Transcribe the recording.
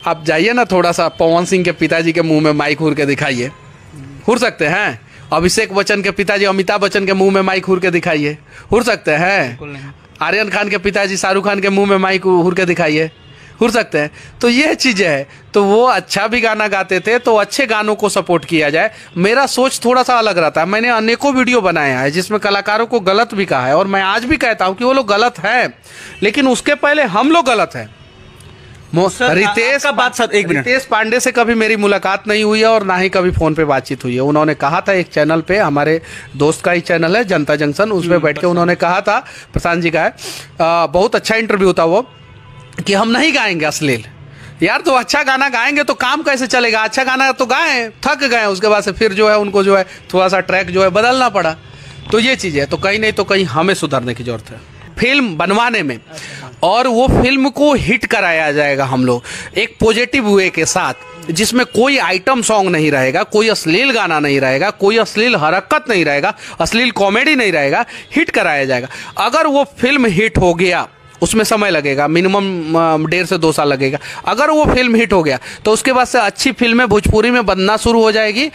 आप जाइए ना, थोड़ा सा पवन सिंह के पिताजी के मुंह में माइक हुर के दिखाइए, हुर सकते हैं। अभिषेक बच्चन के पिताजी अमिताभ बच्चन के मुंह में माइक हुर के दिखाइए, हुर सकते हैं। आर्यन खान के पिताजी शाहरुख खान के मुंह में माइक हुर के दिखाइए, हुर सकते हैं। तो ये चीज़ें है। तो वो अच्छा भी गाना गाते थे, तो अच्छे गानों को सपोर्ट किया जाए। मेरा सोच थोड़ा सा अलग रहता है। मैंने अनेकों वीडियो बनाया है जिसमें कलाकारों को गलत भी कहा है, और मैं आज भी कहता हूं कि वो लोग गलत हैं, लेकिन उसके पहले हम लोग गलत हैं। रितेश पांडे से कभी मेरी मुलाकात नहीं हुई है और ना ही कभी फोन पे बातचीत हुई है। उन्होंने कहा था एक चैनल पे, हमारे दोस्त का ही चैनल है जनता जंक्शन, उसमें बैठ के उन्होंने कहा था, प्रशांत जी का है, बहुत अच्छा इंटरव्यू था वो, कि हम नहीं गाएंगे अश्लील। यार तो अच्छा गाना गाएंगे तो काम कैसे चलेगा? अच्छा गाना तो गाएं, थक गए, उसके बाद से फिर जो है उनको जो है थोड़ा सा ट्रैक जो है बदलना पड़ा। तो ये चीज़ है। तो कहीं नहीं तो कहीं हमें सुधरने की जरूरत है फिल्म बनवाने में, और वो फिल्म को हिट कराया जाएगा हम लोग एक पॉजिटिव वे के साथ, जिसमें कोई आइटम सॉन्ग नहीं रहेगा, कोई अश्लील गाना नहीं रहेगा, कोई अश्लील हरकत नहीं रहेगा, अश्लील कॉमेडी नहीं रहेगा, हिट कराया जाएगा। अगर वो फिल्म हिट हो गया, उसमें समय लगेगा, मिनिमम 1.5 से 2 साल लगेगा। अगर वो फिल्म हिट हो गया तो उसके बाद से अच्छी फिल्में भोजपुरी में बनना शुरू हो जाएगी।